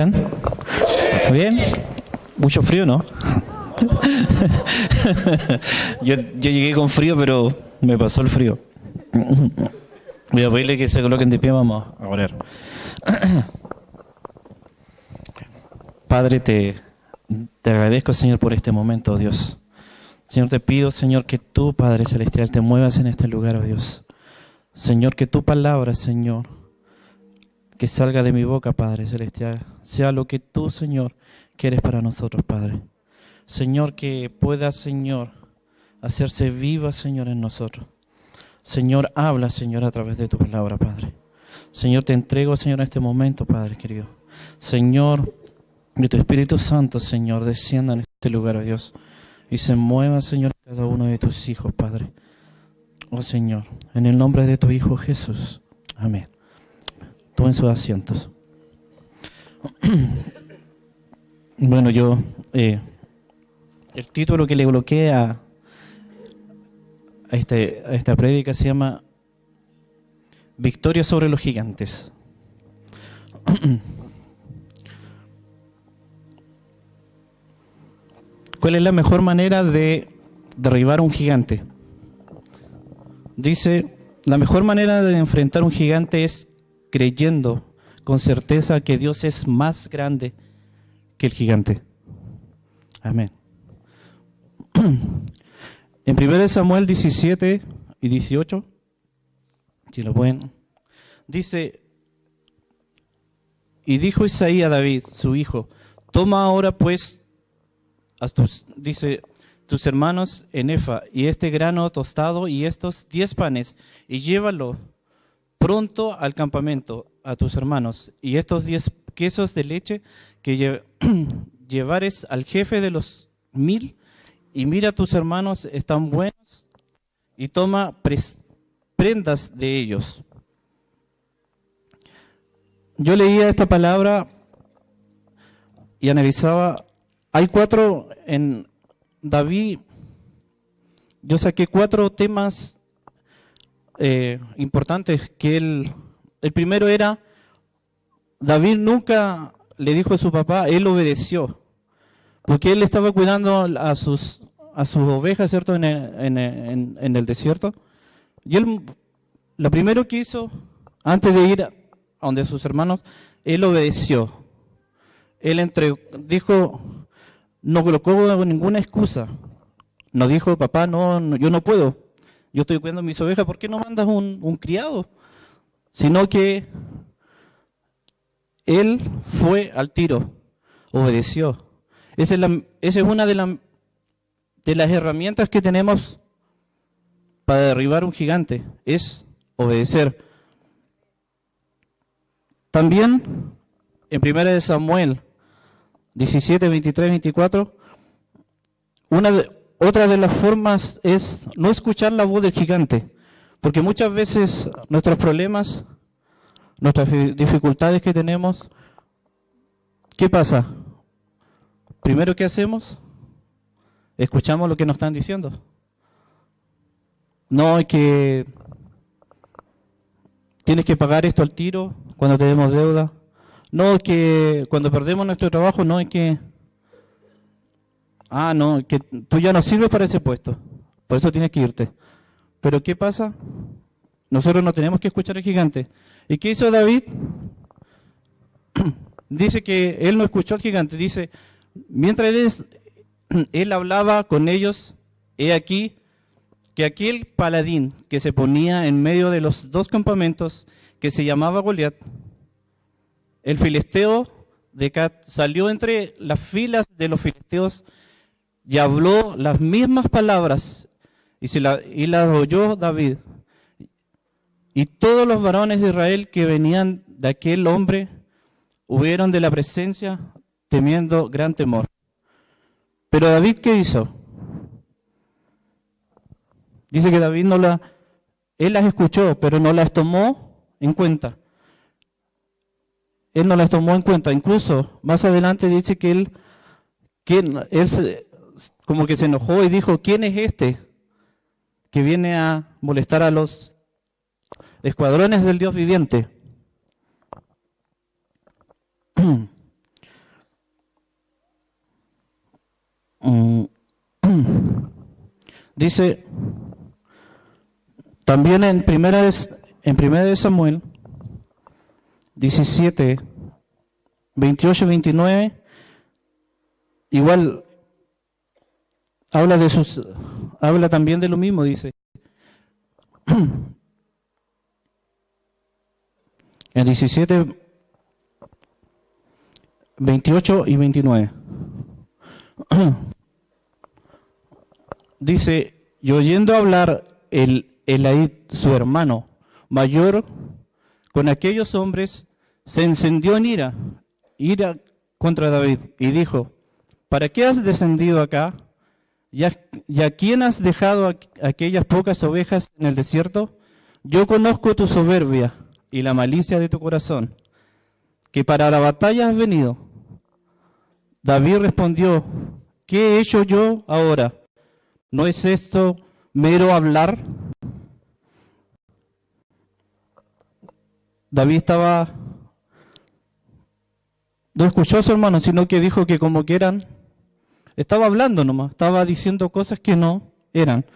están? ¿Bien? Mucho frío, ¿no? Yo llegué con frío, pero me pasó el frío. Voy a pedirle que se coloquen de pie, vamos a orar. Padre, te agradezco, Señor, por este momento, oh Dios. Señor, te pido, Señor, que tú, Padre Celestial, te muevas en este lugar, oh Dios. Señor, que tu palabra, Señor, que salga de mi boca, Padre Celestial, sea lo que tú, Señor, quieres para nosotros, Padre. Señor, que pueda, Señor, hacerse viva, Señor, en nosotros. Señor, habla, Señor, a través de tu palabra, Padre. Señor, te entrego, Señor, en este momento, Padre querido. Señor, que tu Espíritu Santo, Señor, descienda en este lugar, oh Dios, y se mueva, Señor, cada uno de tus hijos, Padre. Oh Señor, en el nombre de tu Hijo Jesús. Amén. Tomen sus asientos. Bueno, yo, el título que le coloqué a esta prédica se llama Victoria sobre los gigantes. ¿Cuál es la mejor manera de derribar un gigante? Dice, la mejor manera de enfrentar un gigante es creyendo con certeza que Dios es más grande que el gigante. Amén. En 1 Samuel 17 y 18, si lo pueden, dice, y dijo Isaí a David, su hijo, toma ahora pues tus hermanos en efa y este grano tostado y estos 10 panes y llévalo pronto al campamento a tus hermanos y estos 10 quesos de leche que llevares al jefe de los 1000 y mira, tus hermanos están buenos y toma prendas de ellos. Yo leía esta palabra y analizaba, hay 4 en David, yo saqué 4 temas importantes que el primero era, David nunca le dijo a su papá, él obedeció, porque él estaba cuidando a sus ovejas, ¿cierto?, en el desierto. Y él, lo primero que hizo, antes de ir a donde sus hermanos, él obedeció. Él dijo, no colocó ninguna excusa. No dijo, papá, no, yo no puedo. Yo estoy cuidando mis ovejas, ¿por qué no mandas un criado? Sino que él fue al tiro, obedeció. Esa es una de las herramientas que tenemos para derribar un gigante, es obedecer. También en 1 Samuel 17, 23, 24, otra de las formas es no escuchar la voz del gigante, porque muchas veces nuestros problemas, nuestras dificultades que tenemos, ¿qué pasa? Primero, ¿qué hacemos? Escuchamos lo que nos están diciendo. No, es que tienes que pagar esto al tiro cuando tenemos deuda. No, es que cuando perdemos nuestro trabajo, no, es que no, que tú ya no sirves para ese puesto, por eso tienes que irte. Pero ¿qué pasa? Nosotros no tenemos que escuchar al gigante. ¿Y qué hizo David? Dice que él no escuchó al gigante, dice, mientras él hablaba con ellos, he aquí que aquel paladín que se ponía en medio de los 2 campamentos, que se llamaba Goliat, el filisteo de Gat, salió entre las filas de los filisteos y habló las mismas palabras y las oyó David. Y todos los varones de Israel que venían de aquel hombre huyeron de la presencia temiendo gran temor. Pero David, ¿qué hizo? Dice que David él las escuchó, pero no las tomó en cuenta. Él no las tomó en cuenta. Incluso más adelante dice que él como que se enojó y dijo, ¿quién es este que viene a molestar a los escuadrones del Dios viviente? Dice, también en primera de Samuel 17, 28 y 29, igual habla también de lo mismo, dice. En 17, 28 y 29. Dice, y oyendo hablar Elaid, su hermano mayor, con aquellos hombres, se encendió en ira contra David, y dijo, ¿para qué has descendido acá? ¿Y a quién has dejado aquellas pocas ovejas en el desierto? Yo conozco tu soberbia y la malicia de tu corazón, que para la batalla has venido. David respondió, ¿qué he hecho yo ahora? ¿No es esto mero hablar? David no escuchó a su hermano, sino que dijo que como que eran, estaba hablando nomás, estaba diciendo cosas que no eran.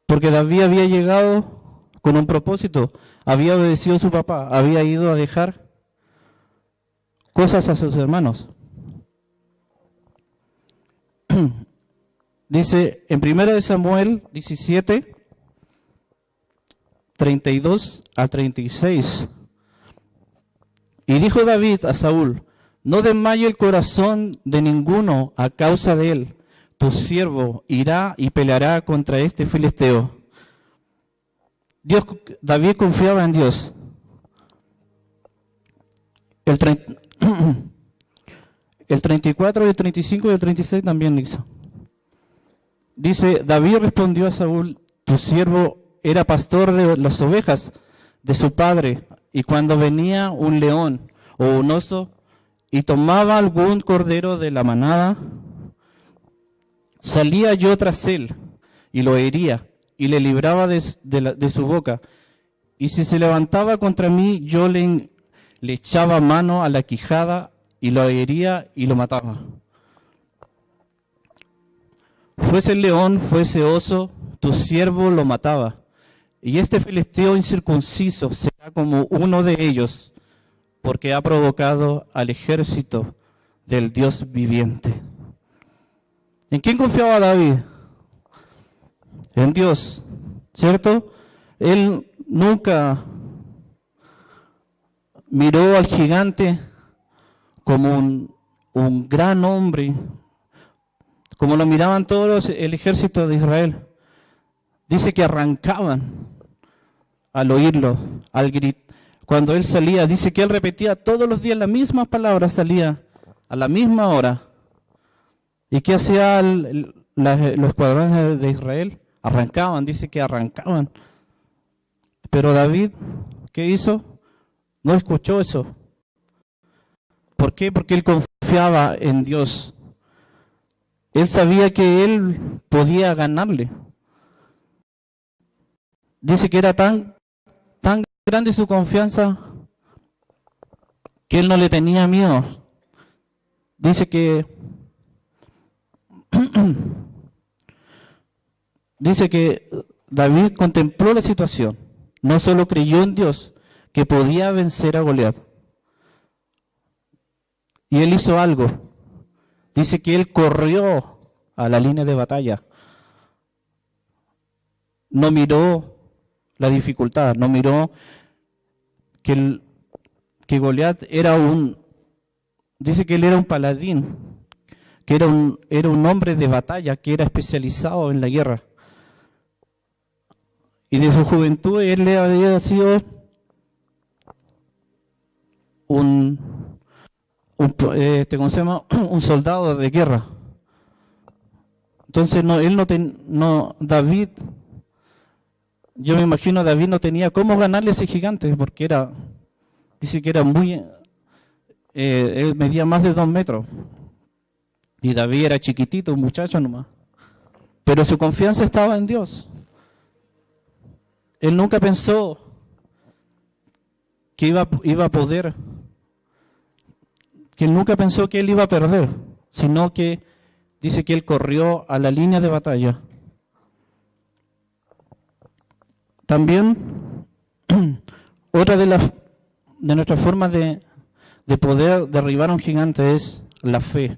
Porque David había llegado con un propósito, había obedecido a su papá, había ido a dejar cosas a sus hermanos. Dice en 1 Samuel 17, 32 a 36. Y dijo David a Saúl, no desmaye el corazón de ninguno a causa de él. Tu siervo irá y peleará contra este filisteo. David confiaba en Dios. El 34, el 35 y el 36 también lo hizo. Dice, David respondió a Saúl, tu siervo era pastor de las ovejas de su padre, y cuando venía un león o un oso y tomaba algún cordero de la manada, salía yo tras él y lo hería y le libraba de su boca. Y si se levantaba contra mí, yo le echaba mano a la quijada y lo hería y lo mataba. Fuese el león, fuese oso, tu siervo lo mataba. Y este filisteo incircunciso será como uno de ellos, porque ha provocado al ejército del Dios viviente. ¿En quién confiaba David? En Dios, ¿cierto? Él nunca miró al gigante como un gran hombre, como lo miraban todos el ejército de Israel. Dice que arrancaban al oírlo, al gritar. Cuando él salía, dice que él repetía todos los días las mismas palabras, salía a la misma hora. ¿Y qué hacían los escuadrones de Israel? Arrancaban, dice que arrancaban. Pero David, ¿qué hizo? No escuchó eso. ¿Por qué? Porque él confiaba en Dios. Él sabía que él podía ganarle. Dice que era tan grande su confianza que él no le tenía miedo. Dice que David contempló la situación. No solo creyó en Dios, que podía vencer a Goliat. Y él hizo algo. Dice que él corrió a la línea de batalla. No miró la dificultad, no miró que Goliat dice que él era un paladín, que era un hombre de batalla, que era especializado en la guerra. Y de su juventud él le había sido un soldado de guerra. Entonces David, yo me imagino David no tenía cómo ganarle a ese gigante, porque dice que era él medía más de 2 metros. Y David era chiquitito, un muchacho nomás. Pero su confianza estaba en Dios. Él nunca pensó que iba a poder, que él nunca pensó que él iba a perder, sino que dice que él corrió a la línea de batalla. También, otra de nuestras formas de poder derribar a un gigante es la fe,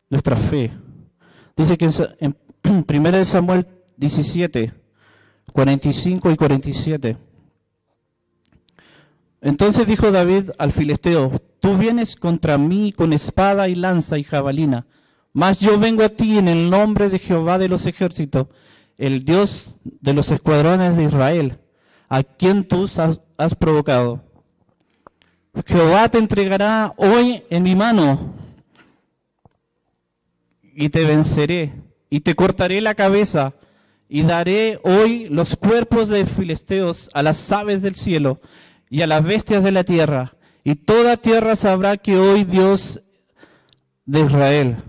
nuestra fe. Dice que en 1 Samuel 17, 45 y 47. Entonces dijo David al filisteo: tú vienes contra mí con espada y lanza y jabalina, mas yo vengo a ti en el nombre de Jehová de los ejércitos, el Dios de los escuadrones de Israel, a quien tú has provocado. Jehová te entregará hoy en mi mano, y te venceré, y te cortaré la cabeza, y daré hoy los cuerpos de filisteos a las aves del cielo y a las bestias de la tierra, y toda tierra sabrá que hoy Dios de Israel.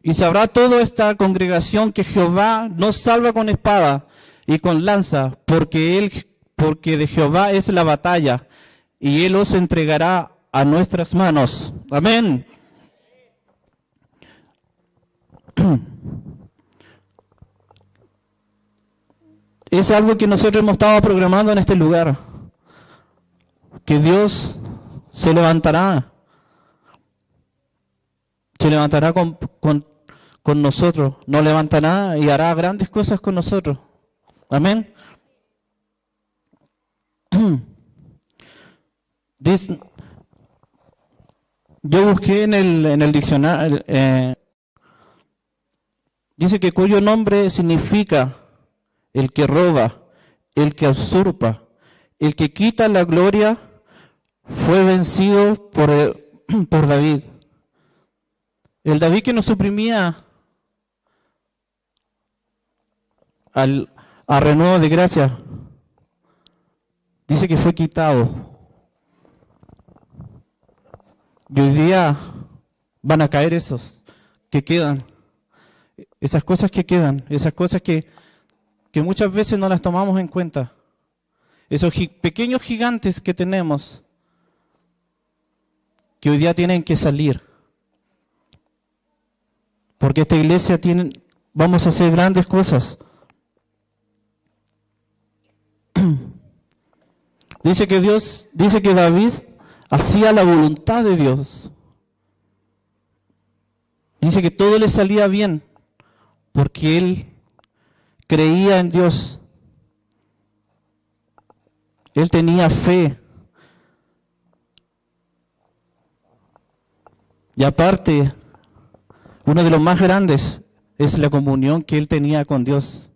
Y sabrá toda esta congregación que Jehová nos salva con espada y con lanza, porque de Jehová es la batalla, y Él os entregará a nuestras manos. Amén. Es algo que nosotros hemos estado programando en este lugar, que Dios se levantará con nosotros, nos levantará y hará grandes cosas con nosotros. Amén. Yo busqué en el diccionario, dice que cuyo nombre significa el que roba, el que usurpa, el que quita la gloria, fue vencido por David. El David que nos suprimía a renuevo de gracia, dice que fue quitado. Y hoy día van a caer esos que quedan, esas cosas que quedan, esas cosas que muchas veces no las tomamos en cuenta. Esos pequeños gigantes que tenemos, que hoy día tienen que salir. Porque esta iglesia vamos a hacer grandes cosas. Dice que David hacía la voluntad de Dios. Dice que todo le salía bien, porque él creía en Dios. Él tenía fe. Y aparte, uno de los más grandes es la comunión que él tenía con Dios.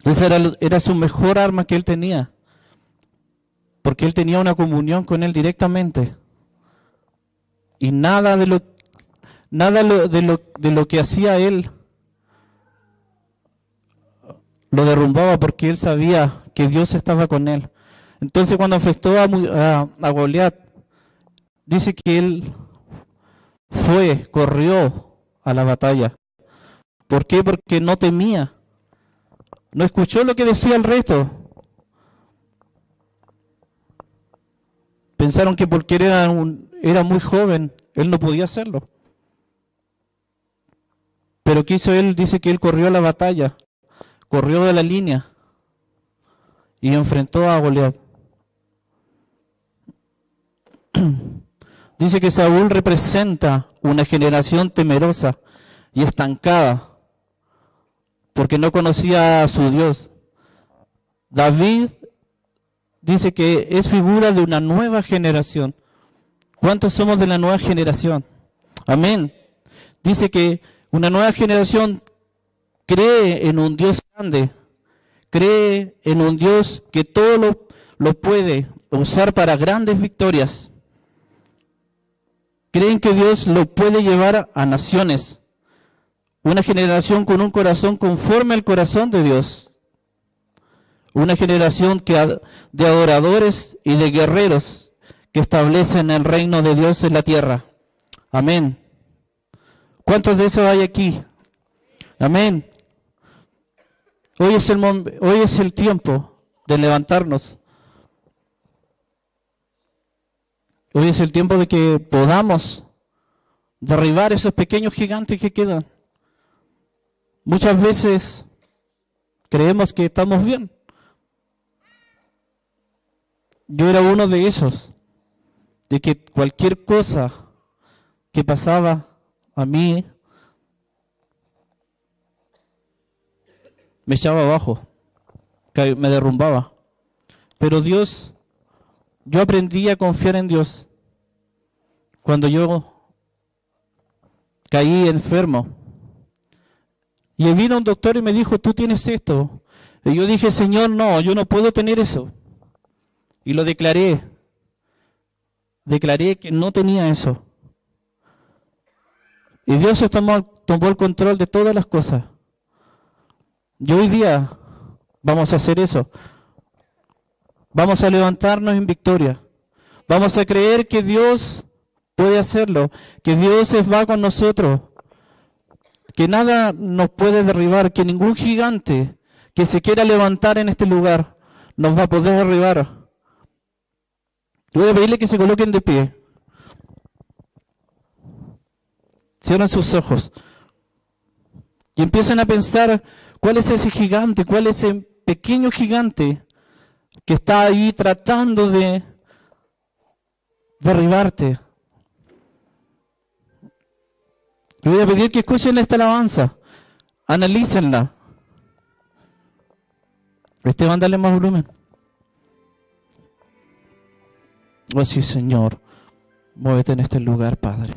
Esa era su mejor arma que él tenía, porque él tenía una comunión con él directamente. Y nada de lo que hacía él lo derrumbaba, porque él sabía que Dios estaba con él. Entonces, cuando afectó a Goliat, dice que él corrió a la batalla. ¿Por qué? Porque no temía. No escuchó lo que decía el resto. Pensaron que porque era muy joven, él no podía hacerlo. Pero ¿qué hizo él? Dice que él corrió a la batalla, corrió de la línea y enfrentó a Goliat. Dice que Saúl representa una generación temerosa y estancada, porque no conocía a su Dios. David dice que es figura de una nueva generación. ¿Cuántos somos de la nueva generación? Amén. Dice que una nueva generación cree en un Dios grande, cree en un Dios que todo lo puede usar para grandes victorias. Creen que Dios lo puede llevar a naciones. Una generación con un corazón conforme al corazón de Dios. Una generación de adoradores y de guerreros que establecen el reino de Dios en la tierra. Amén. ¿Cuántos de esos hay aquí? Amén. Hoy es el tiempo de levantarnos. Hoy es el tiempo de que podamos derribar esos pequeños gigantes que quedan. Muchas veces creemos que estamos bien. Yo era uno de esos, de que cualquier cosa que pasaba a mí me echaba abajo, me derrumbaba. Pero Dios, yo aprendí a confiar en Dios cuando yo caí enfermo. Y vino un doctor y me dijo, tú tienes esto. Y yo dije, Señor, no, yo no puedo tener eso. Y lo declaré. Declaré que no tenía eso. Y Dios tomó el control de todas las cosas. Y hoy día vamos a hacer eso. Vamos a levantarnos en victoria. Vamos a creer que Dios puede hacerlo, que Dios va con nosotros, que nada nos puede derribar, que ningún gigante que se quiera levantar en este lugar nos va a poder derribar. Voy a pedirle que se coloquen de pie. Cierren sus ojos y empiecen a pensar cuál es ese gigante, cuál es ese pequeño gigante que está ahí tratando de derribarte. Le voy a pedir que escuchen esta alabanza, analícenla. Esteban, dale más volumen. Oh sí, Señor, muévete en este lugar, Padre.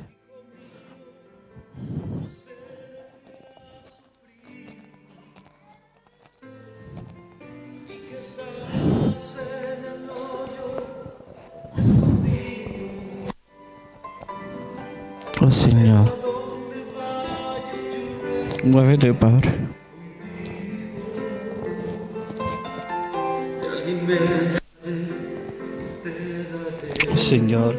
Oh Señor, muévete, Padre. Señor,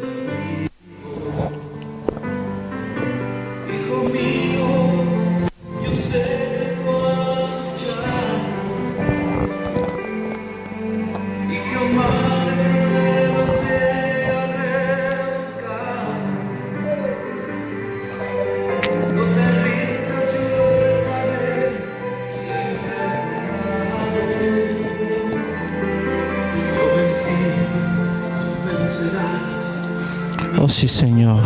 oh sí, Señor.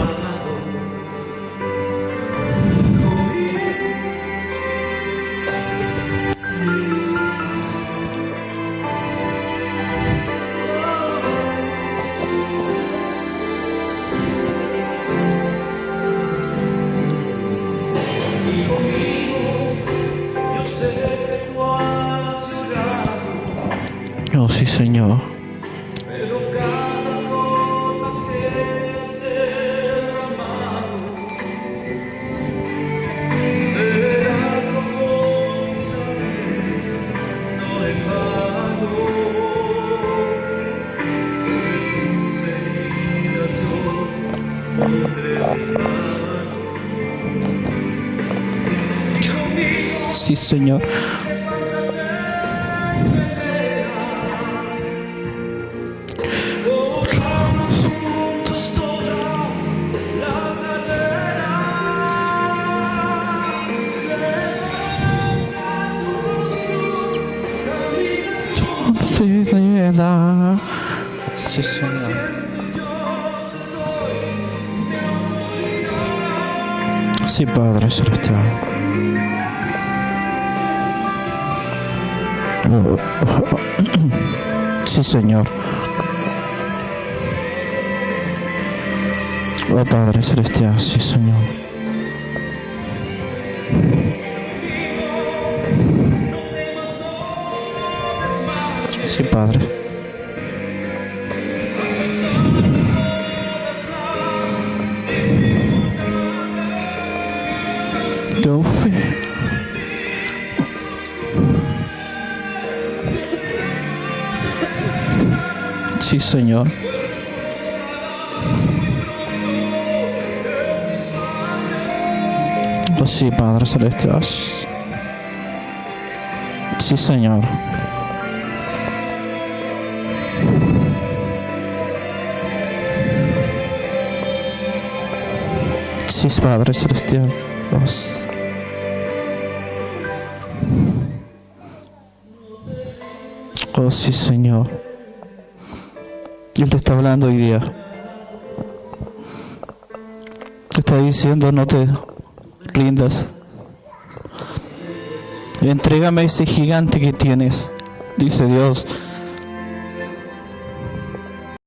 Oh sí, Señor. Sí, Señor. Sí, Señor. Sí, Padre Celestial. Sí, Señor. Oh, Padre Celestial, sí, Señor. Sí, Padre. Go free. Sí, Señor. Oh, sí, Padre Celestial. Sí, Señor. Sí, Padre Celestial. Oh, sí, Señor. Él te está hablando hoy día. Te está diciendo, no te rindas. Entrégame ese gigante que tienes, dice Dios.